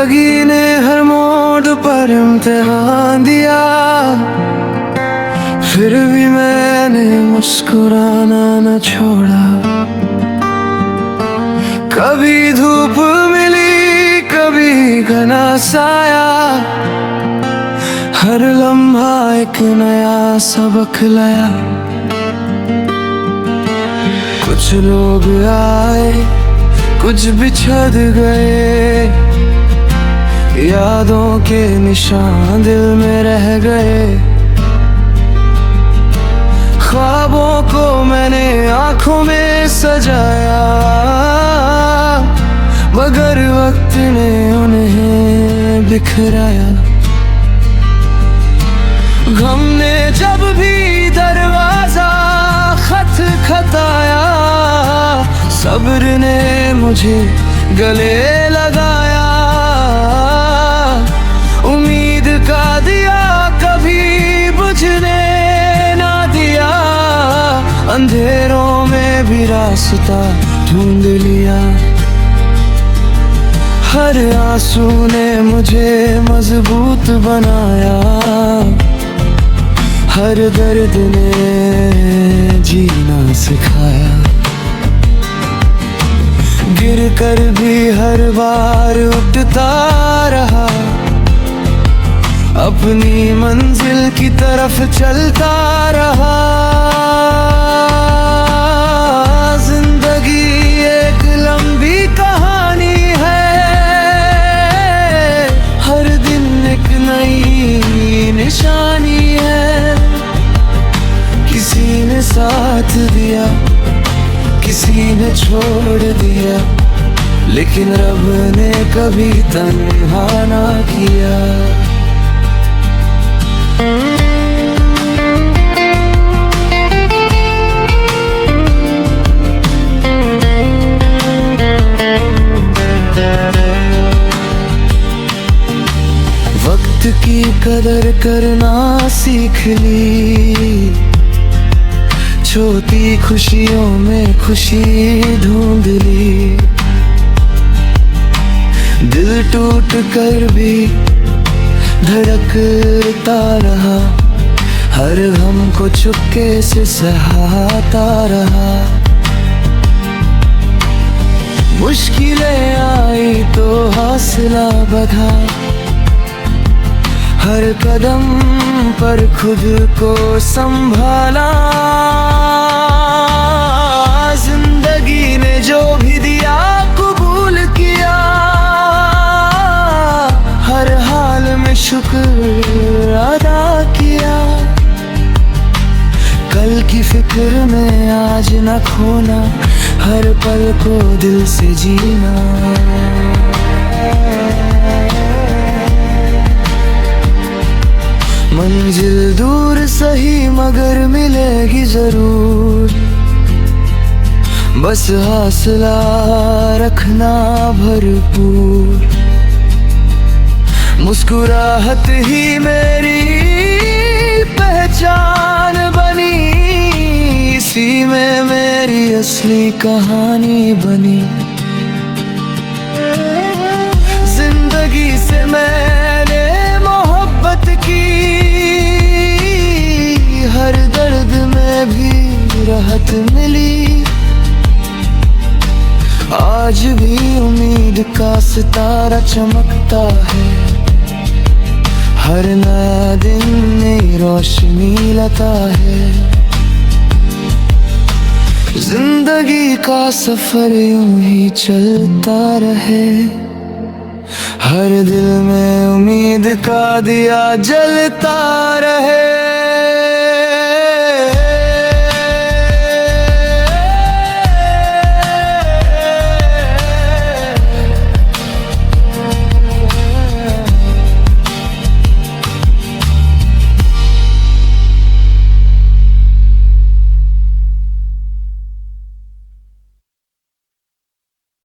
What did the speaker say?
जिंदगी ने हर मोड़ पर इम्तिहान दिया, फिर भी मैंने मुस्कुराना न छोड़ा। कभी धूप मिली कभी घना साया, हर लम्हा एक नया सबक लाया। कुछ लोग आए कुछ बिछड़ गए, यादों के निशान दिल में रह गए। ख्वाबों को मैंने आंखों में सजाया, मगर वक्त ने उन्हें बिखराया। गम ने जब भी दरवाजा खटखटाया, सब्र ने मुझे गले लगाया। उम्मीद का दिया कभी बुझने ना दिया, अंधेरों में भी रास्ता ढूंढ लिया। हर आंसू ने मुझे मजबूत बनाया, हर दर्द ने जीना सिखाया। गिर कर भी हर बार उठता रहा, अपनी मंजिल की तरफ चलता रहा। जिंदगी एक लंबी कहानी है, हर दिन एक नई निशानी है। किसी ने साथ दिया किसी ने छोड़ दिया, लेकिन रब ने कभी तन्हा ना किया। वक्त की कदर करना सीख ली, छोटी खुशियों में खुशी ढूंढ ली। दिल टूट कर भी धड़कता रहा, हर गम को चुपके से सहाता रहा। मुश्किलें आई तो हौसला बढ़ा, हर कदम पर खुद को संभाला। जिंदगी ने जो भी दिया कबूल किया, हर हाल में शुक्र अदा किया। कल की फिक्र में आज न खोना, हर पल को दिल से जीना। मंजिल दूर सही मगर मिलेगी जरूर, बस हौसला रखना भरपूर। मुस्कुराहट ही मेरी पहचान बनी, इसी में मेरी असली कहानी बनी। जिंदगी से मैंने मोहब्बत की, हर दर्द में भी राहत मिली। आज भी उम्मीद का सितारा चमकता है, हर नया दिन नई रोशनी लाता है। जिंदगी का सफर यूं ही चलता रहे, हर दिल में उम्मीद का दिया जलता रहे।